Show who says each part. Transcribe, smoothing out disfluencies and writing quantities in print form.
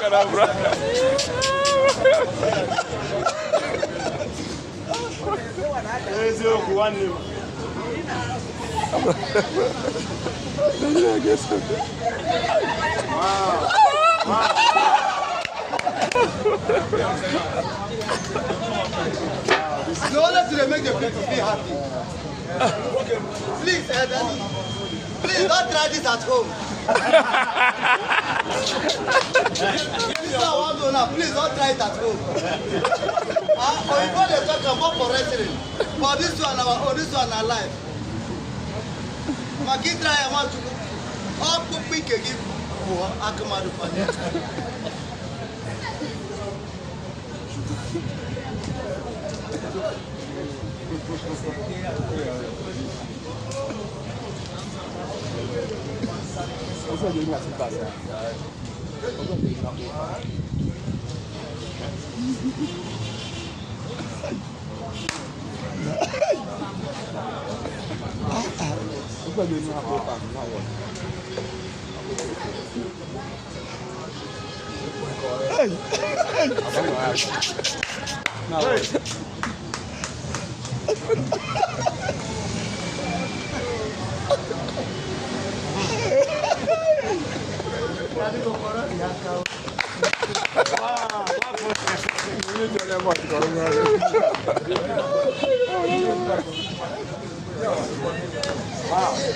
Speaker 1: Anambra.
Speaker 2: No, let's make the people be happy. Please, please don't try this at home. Please don't try it at home. Or you want to talk about for wrestling. But this one alive. My kid try I want to all put quick again. Akamadu
Speaker 1: Wow.